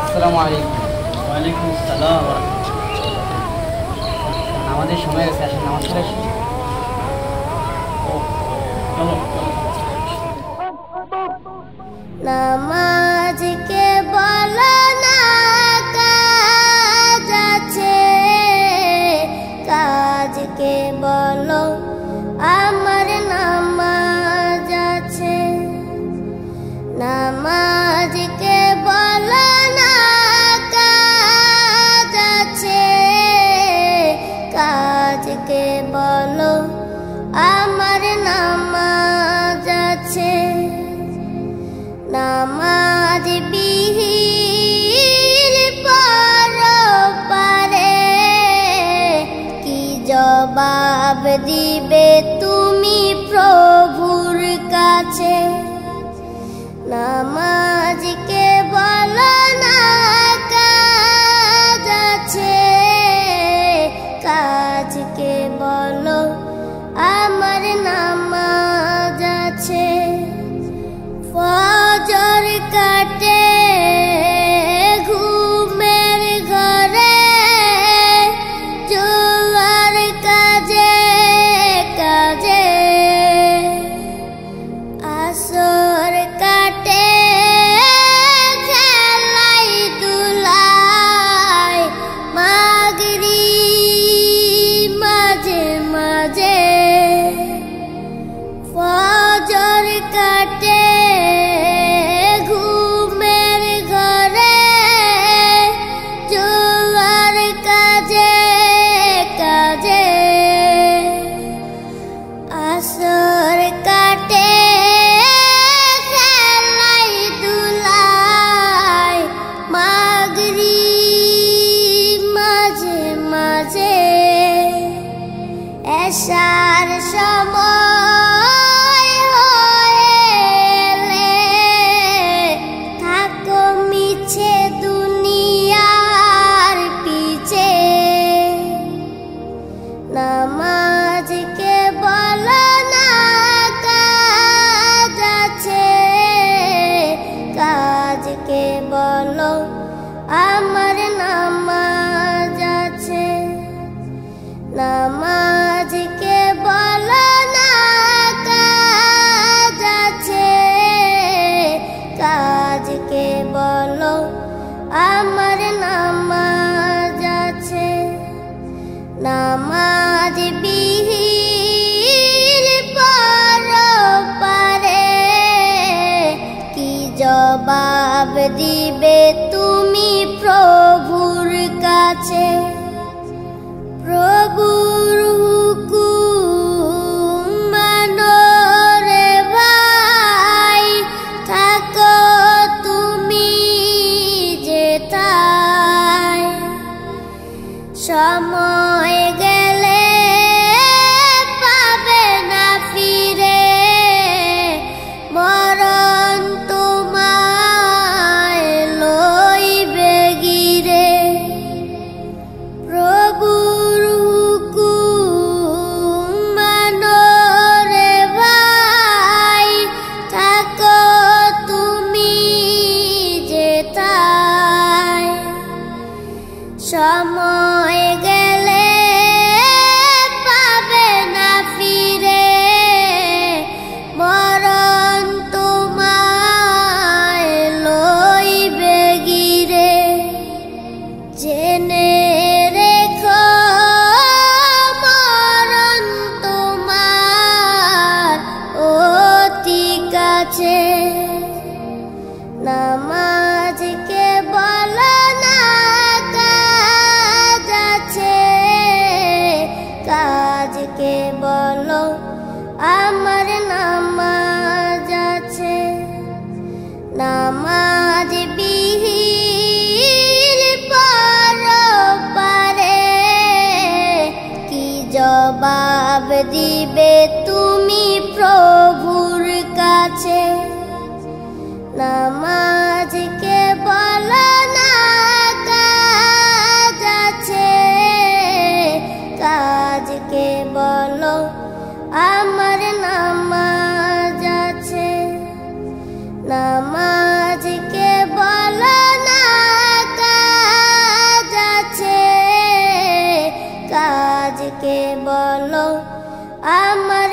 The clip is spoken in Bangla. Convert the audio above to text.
আসসালামু আলাইকুম। ওয়ালাইকুম আসসালাম। আমাদের সময় গেছে, আসেন নামাজ পড়ে আসি। চলো নামাজকে বলো না কাজ আছে, কাজকে বলো আমার নামাজ আছে। নামাজকে বলো না কাজ আছে, কাজকে বলো আমার নামাজ আছে। নামাজ বিহীন পরপারে কি জবাব দিবে তুমি প্রভুর কাছে। নামাজকে বলো না কাজ আছে, কাজকে বলো আমার নামাজ আছে। ফজর কাটে ঘুমের ঘরে, জোয়ার কাজে কাজে। আসর কাটে খেলাই দুলাই, মাগরিব মাঝে মাঝে। ফজর কাটে ঘুমের ঘরে, জোয়ার কাজে কাজে। আসর কাটে খেলাই দুলাই, মাগরিব মাঝে মাঝে। এশার সময় হলে থাকো মিছে দুনিয়ার পিছে। নামাজকে বলো না কাজ আছে, কাজকে বলো আমার নামাজ আছে। নামাজকে বলো না কাজ আছে, কাজকে বলো আমার নামাজ আছে। নামাজ বিহীন পরপারে কি জবাব দিবে তুমি প্রভুর কাছে। প্রভুর হুকুম মানো রে ভাই, থাকো তুমি যেথায়। সময় গেলে পাবে না ফিরে, মরণ তোমায় লইবে গিরে। প্রভুর হুকুম মানো রে ভাই, থাকো তুমি যেথায়। সময় গেলে পাবে না ফিরে, মরণ তোমায় লইবে গিরে। জেনে রেখো মরণ তোমার অতি কাছে। নামাজকে বলো না কাজ আছে, কাজকে বলো আমার নামাজ আছে। নামাজ বিহীন পরপারে কি জবাব দিবে তুমি প্রভুর কাছে। নামাজকে বলো না কাজ আছে, কাজকে বলো আমার নামাজ আছে। নামাজকে বলো না কাজ আছে, কাজকে বলো আমার